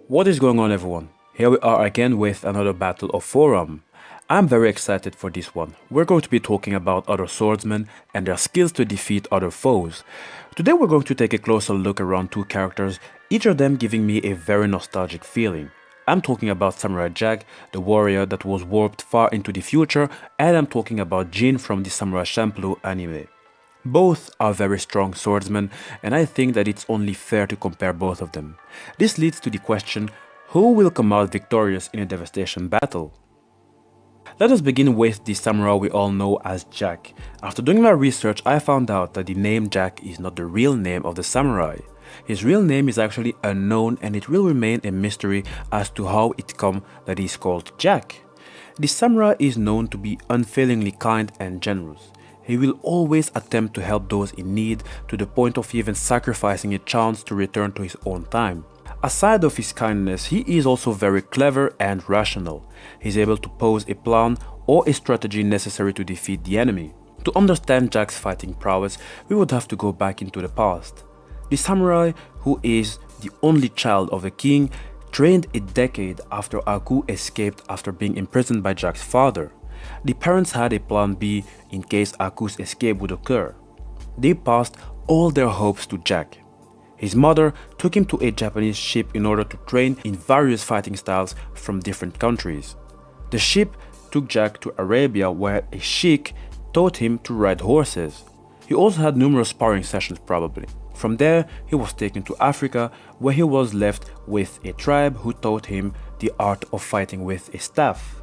What is going on, everyone? Here we are again with another battle of forum. I'm very excited for this one. We're going to be talking about other swordsmen and their skills to defeat other foes. Today we're going to take a closer look around two characters, each of them giving me a very nostalgic feeling. I'm talking about Samurai Jack, the warrior that was warped far into the future, and I'm talking about Jin from the Samurai Champloo anime. Both are very strong swordsmen, and I think that it's only fair to compare both of them. This leads to the question, who will come out victorious in a devastation battle? Let us begin with the samurai we all know as Jack. After doing my research, I found out that the name Jack is not the real name of the samurai. His real name is actually unknown, and it will remain a mystery as to how it come that he is called Jack. The samurai is known to be unfailingly kind and generous. He will always attempt to help those in need, to the point of even sacrificing a chance to return to his own time. Aside of his kindness, he is also very clever and rational. He's able to pose a plan or a strategy necessary to defeat the enemy. To understand Jack's fighting prowess, we would have to go back into the past. The samurai, who is the only child of a king, trained a decade after Aku escaped after being imprisoned by Jack's father. The parents had a plan B in case Aku's escape would occur. They passed all their hopes to Jack. His mother took him to a Japanese ship in order to train in various fighting styles from different countries. The ship took Jack to Arabia, where a sheikh taught him to ride horses. He also had numerous sparring sessions probably. From there, he was taken to Africa, where he was left with a tribe who taught him the art of fighting with a staff.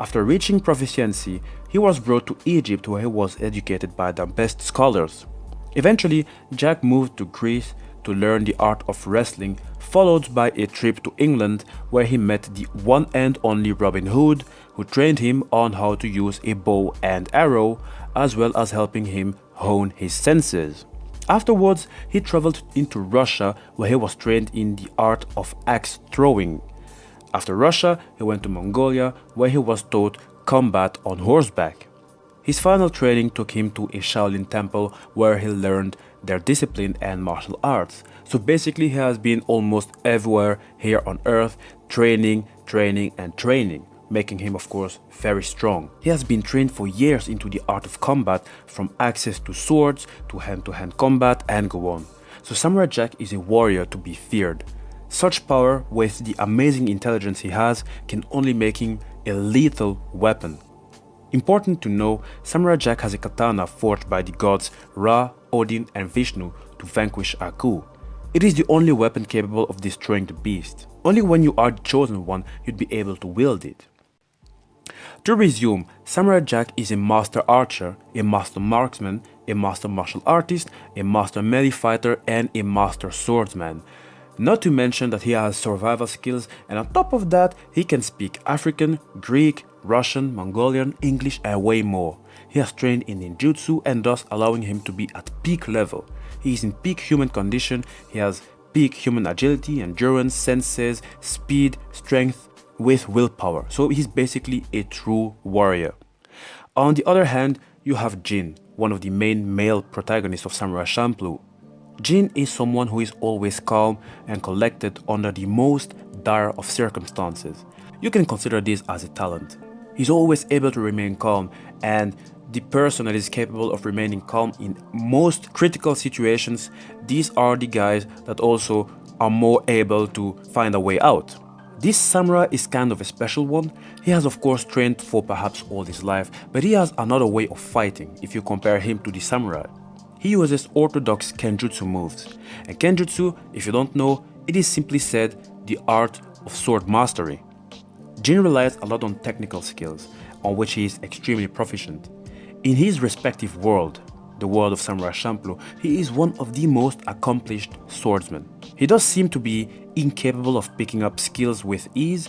After reaching proficiency, he was brought to Egypt, where he was educated by the best scholars. Eventually, Jack moved to Greece to learn the art of wrestling, followed by a trip to England, where he met the one and only Robin Hood, who trained him on how to use a bow and arrow, as well as helping him hone his senses. Afterwards, he traveled into Russia, where he was trained in the art of axe throwing. After Russia, he went to Mongolia, where he was taught combat on horseback. His final training took him to a Shaolin temple, where he learned their discipline and martial arts. So basically, he has been almost everywhere here on earth, training, making him, of course, very strong. He has been trained for years into the art of combat, from axes to swords to hand-to-hand combat, and go on. So Samurai Jack is a warrior to be feared. Such power, with the amazing intelligence he has, can only make him a lethal weapon. Important to know, Samurai Jack has a katana forged by the gods Ra, Odin and Vishnu to vanquish Aku. It is the only weapon capable of destroying the beast. Only when you are the chosen one, you'd be able to wield it. To resume, Samurai Jack is a master archer, a master marksman, a master martial artist, a master melee fighter, and a master swordsman. Not to mention that he has survival skills, and on top of that, he can speak African, Greek, Russian, Mongolian, English and way more. He has trained in ninjutsu, and thus allowing him to be at peak level. He is in peak human condition, he has peak human agility, endurance, senses, speed, strength with willpower. So he's basically a true warrior. On the other hand, you have Jin, one of the main male protagonists of Samurai Champloo. Jin is someone who is always calm and collected under the most dire of circumstances. You can consider this as a talent. He's always able to remain calm, and the person that is capable of remaining calm in most critical situations, these are the guys that also are more able to find a way out. This samurai is kind of a special one. He has of course trained for perhaps all his life, but he has another way of fighting if you compare him to the samurai. He uses orthodox kenjutsu moves. And kenjutsu, if you don't know, it is simply said the art of sword mastery. Jin relies a lot on technical skills, on which he is extremely proficient. In his respective world, the world of Samurai Champloo, he is one of the most accomplished swordsmen. He does seem to be incapable of picking up skills with ease.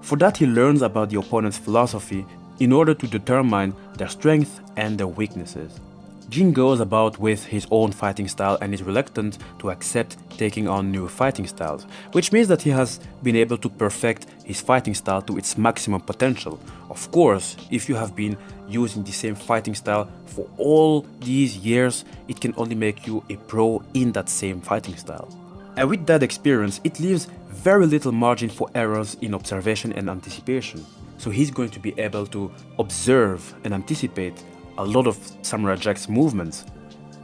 For that, he learns about the opponent's philosophy in order to determine their strengths and their weaknesses. Jin goes about with his own fighting style and is reluctant to accept taking on new fighting styles, which means that he has been able to perfect his fighting style to its maximum potential. Of course, if you have been using the same fighting style for all these years, it can only make you a pro in that same fighting style. And with that experience, it leaves very little margin for errors in observation and anticipation. So he's going to be able to observe and anticipate a lot of Samurai Jack's movements.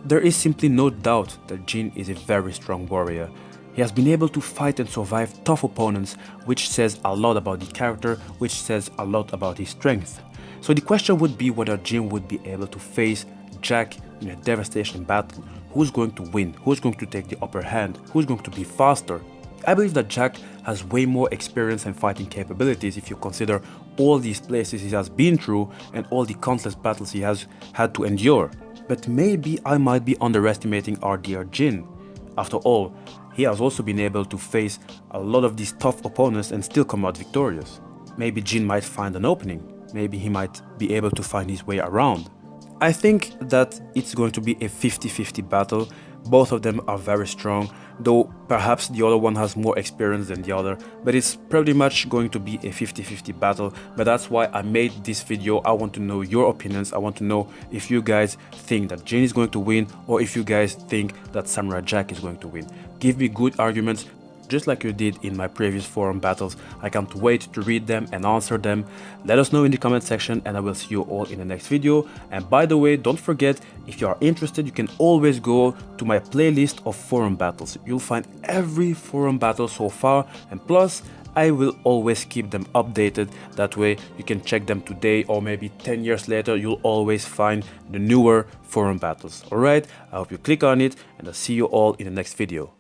There is simply no doubt that Jin is a very strong warrior. He has been able to fight and survive tough opponents, which says a lot about the character, which says a lot about his strength. So the question would be whether Jin would be able to face Jack in a devastation battle. Who's going to win? Who's going to take the upper hand? Who's going to be faster? I believe that Jack has way more experience and fighting capabilities if you consider all these places he has been through and all the countless battles he has had to endure. But maybe I might be underestimating our dear Jin. After all, he has also been able to face a lot of these tough opponents and still come out victorious. Maybe Jin might find an opening. Maybe he might be able to find his way around. I think that it's going to be a 50-50 battle. Both of them are very strong, though perhaps the other one has more experience than the other, but it's pretty much going to be a 50-50 battle. But that's why I made this video. I want to know your opinions. I want to know if you guys think that Jin is going to win or if you guys think that Samurai Jack is going to win. Give me good arguments, just like you did in my previous forum battles. I can't wait to read them and answer them. Let us know in the comment section and I will see you all in the next video. And by the way, don't forget, if you are interested, you can always go to my playlist of forum battles. You'll find every forum battle so far, and plus I will always keep them updated. That way you can check them today or maybe 10 years later. You'll always find the newer forum battles. Alright, I hope you click on it and I'll see you all in the next video.